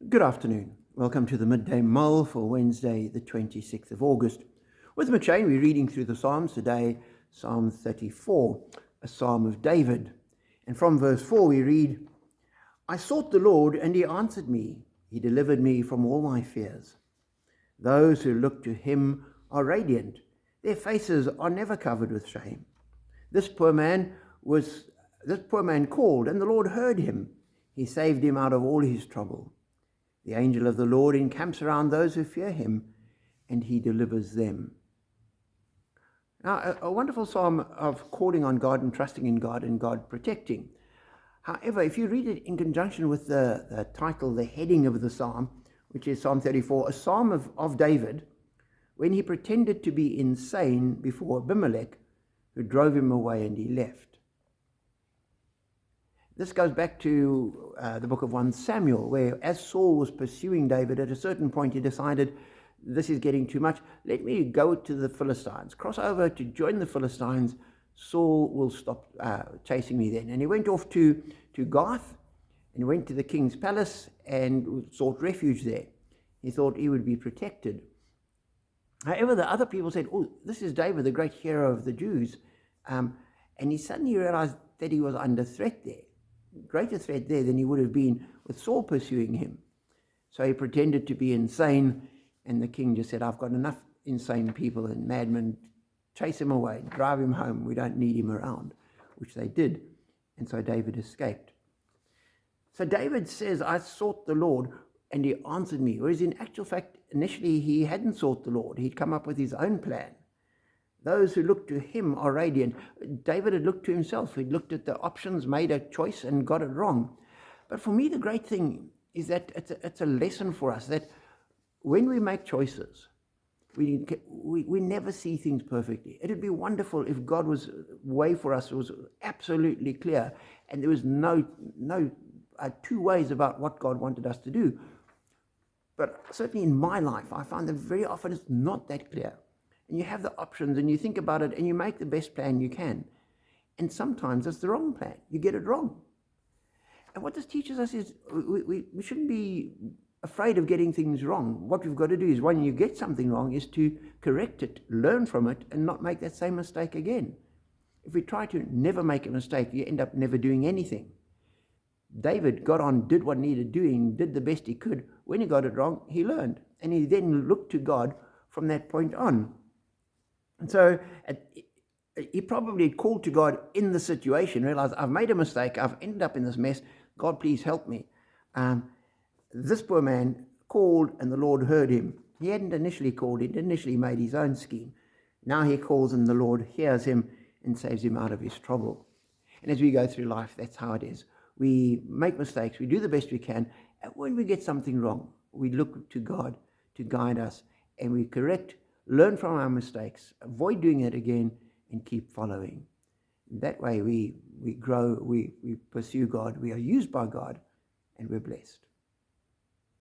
Good afternoon. Welcome to the Midday Mull for Wednesday, the 26th of August. With McShane, we're reading through the Psalms today, Psalm 34, a psalm of David. And from verse 4 we read, I sought the Lord, and he answered me. He delivered me from all my fears. Those who look to him are radiant. Their faces are never covered with shame. This poor man called, and the Lord heard him. He saved him out of all his trouble. The angel of the Lord encamps around those who fear him, and he delivers them. Now, a wonderful psalm of calling on God and trusting in God and God protecting. However, if you read it in conjunction with the title, the heading of the psalm, which is Psalm 34, a psalm of David, when he pretended to be insane before Abimelech, who drove him away and he left. This goes back to the book of 1 Samuel, where as Saul was pursuing David, at a certain point he decided, this is getting too much. Let me go to the Philistines, cross over to join the Philistines. Saul will stop chasing me then. And he went off to Gath, and he went to the king's palace and sought refuge there. He thought he would be protected. However, the other people said, oh, this is David, the great hero of the Jews. And he suddenly realized that he was under threat there. Greater threat there than he would have been with Saul pursuing him. So he pretended to be insane, and the king just said, I've got enough insane people and madmen, chase him away, drive him home, we don't need him around, which they did. And so David escaped. So David says, I sought the Lord, and he answered me. Whereas in actual fact, initially he hadn't sought the Lord. He'd come up with his own plan. Those who look to him are radiant. David had looked to himself. He'd looked at the options, made a choice, and got it wrong. But for me, the great thing is that it's a lesson for us that when we make choices, we never see things perfectly. It would be wonderful if God's way for us was absolutely clear, and there was no two ways about what God wanted us to do. But certainly in my life, I find that very often it's not that clear. And you have the options and you think about it and you make the best plan you can. And sometimes it's the wrong plan. You get it wrong. And what this teaches us is we shouldn't be afraid of getting things wrong. What we've got to do is when you get something wrong is to correct it, learn from it, and not make that same mistake again. If we try to never make a mistake, you end up never doing anything. David got on, did what needed doing, did the best he could. When he got it wrong, he learned. And he then looked to God from that point on. And so he probably called to God in the situation, realized, I've made a mistake, I've ended up in this mess, God, please help me. This poor man called and the Lord heard him. He hadn't initially called, he'd initially made his own scheme. Now he calls and the Lord hears him and saves him out of his trouble. And as we go through life, that's how it is. We make mistakes, we do the best we can, and when we get something wrong, we look to God to guide us, and we correct, learn from our mistakes, avoid doing it again, and keep following. That way we grow, we pursue God, we are used by God, and we're blessed.